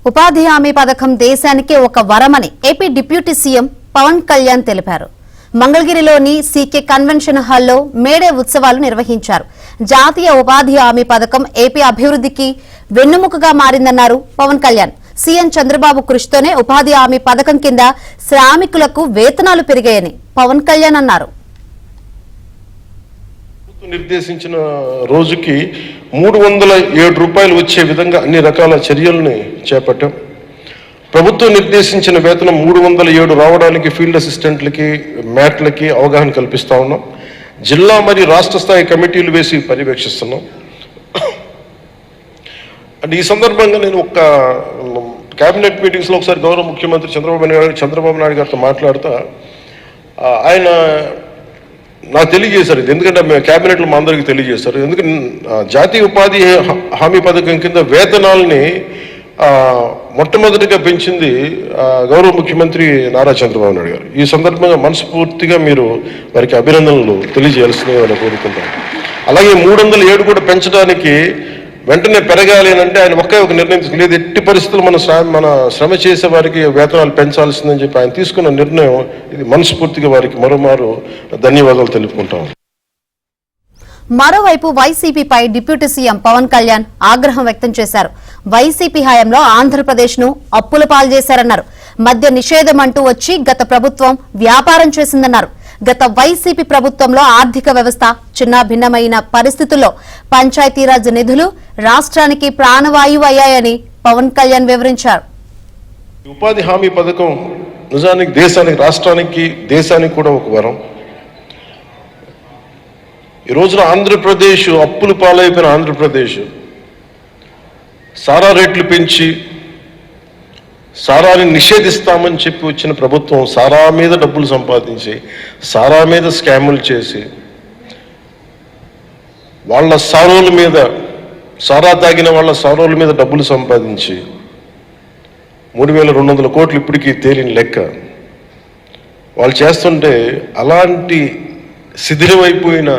ఉపాధి హామీ పథకం దేశానికి ఒక వరమని AP deputy CM Pavan Kalyan తెలిపారు. మంగళగిరిలోని సీకే కన్వెన్షన్ హాల్లో మేడే ఉత్సవాలు నిర్వహించారు. జాతీయ ఉపాధి హామీ పథకం ఏపీ అభివృద్ధికి వెన్నెముకగా మారిందన్నారు పవన్ కళ్యాణ్. సీఎం చంద్రబాబు కృషితోనే ఉపాధి హామీ పథకం కింద శ్రామికులకు వేతనాలు పెరిగాయని పవన్ కళ్యాణ్ అన్నారు. నిర్దేశించిన రోజుకి 307 రూపాయలు వచ్చే విధంగా అన్ని రకాల చర్యల్ని చేపట్టాం. ప్రభుత్వం నిర్దేశించిన వేతనం 307 రావడానికి ఫీల్డ్ అసిస్టెంట్లకి, మ్యాట్లకి అవగాహన కల్పిస్తా ఉన్నాం. జిల్లా మరియు రాష్ట్ర స్థాయి కమిటీలు వేసి పర్యవేక్షిస్తున్నాం. అంటే ఈ సందర్భంగా నేను ఒక కేబినెట్ మీటింగ్స్లో ఒకసారి గౌరవ ముఖ్యమంత్రి చంద్రబాబు నాయుడు గారితో మాట్లాడుతూ ఆయన నాకు తెలియజేశారు. ఇది ఎందుకంటే క్యాబినెట్లో మా అందరికీ తెలియజేశారు. ఎందుకంటే జాతీయ ఉపాధి హామీ పథకం కింద వేతనాలని మొట్టమొదటిగా పెంచింది గౌరవ ముఖ్యమంత్రి నారా చంద్రబాబు నాయుడు గారు. ఈ సందర్భంగా మనస్ఫూర్తిగా మీరు వారికి అభినందనలు తెలియజేయాల్సిందిగా నేను కోరుకుంటాను. అలాగే 307 కూడా పెంచడానికి వెంటనే పెరగాలి అని అంటే ఆయన ఒకే ఒక నిర్ణయం లేదు. ఎట్టి పరిస్థితులు మన శ్రమ చేసే వారికి వేతనాలు పెంచాల్సిందని చెప్పి ఆయన తీసుకున్న నిర్ణయం ఇది మనస్ఫూర్తిగా వారికి మరోమారు ధన్యవాదాలు తెలుపుకుంటాం. మరోవైపు వైసీపీపై డిప్యూటీ సీఎం పవన్ కళ్యాణ్ ఆగ్రహం వ్యక్తం చేశారు. వైసీపీ హయాంలో ఆంధ్రప్రదేశ్ ను అప్పుల పాలు చేశారన్నారు. మద్య నిషేధం అంటూ వచ్చి గత ప్రభుత్వం వ్యాపారం చేసిందన్నారు. గత వైసీపీ ప్రభుత్వంలో ఆర్థిక వ్యవస్థ చిన్నాభిన్నమైన పరిస్థితుల్లో పంచాయతీరాజ్ నిధులు రాష్ట్రానికి ప్రాణవాయువు అయ్యాయని పవన్ కళ్యాణ్ వివరించారు. ఉపాధి హామీ పథకం నిజానికి దేశానికి, రాష్ట్రానికి, దేశానికి కూడా ఒక వరం. ఈ రోజున ఆంధ్రప్రదేశ్ అప్పులు పాలైపోయిన ఆంధ్రప్రదేశ్ సారా రేట్లు పెంచి సారాని నిషేధిస్తామని చెప్పి వచ్చిన ప్రభుత్వం సారా మీద డబ్బులు సంపాదించి, సారా మీద స్కాములు చేసి, వాళ్ళ సారోల మీద, సారా తాగిన వాళ్ళ సారోల మీద డబ్బులు సంపాదించి 3200 కోట్లు ఇప్పటికీ తేలిన లెక్క. వాళ్ళు చేస్తుంటే అలాంటి శిథిలమైపోయిన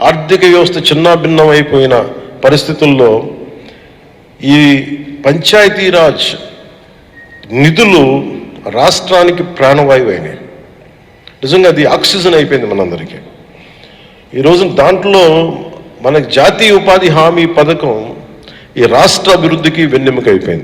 ఆర్థిక వ్యవస్థ చిన్నాభిన్నం అయిపోయిన పరిస్థితుల్లో ఈ పంచాయతీరాజ్ నిధులు రాష్ట్రానికి ప్రాణవాయువు అయినాయి. నిజంగా అది ఆక్సిజన్ అయిపోయింది మనందరికీ. ఈరోజు దాంట్లో మనకి జాతీయ ఉపాధి హామీ పథకం ఈ రాష్ట్ర అభివృద్ధికి వెన్నెముక అయిపోయింది.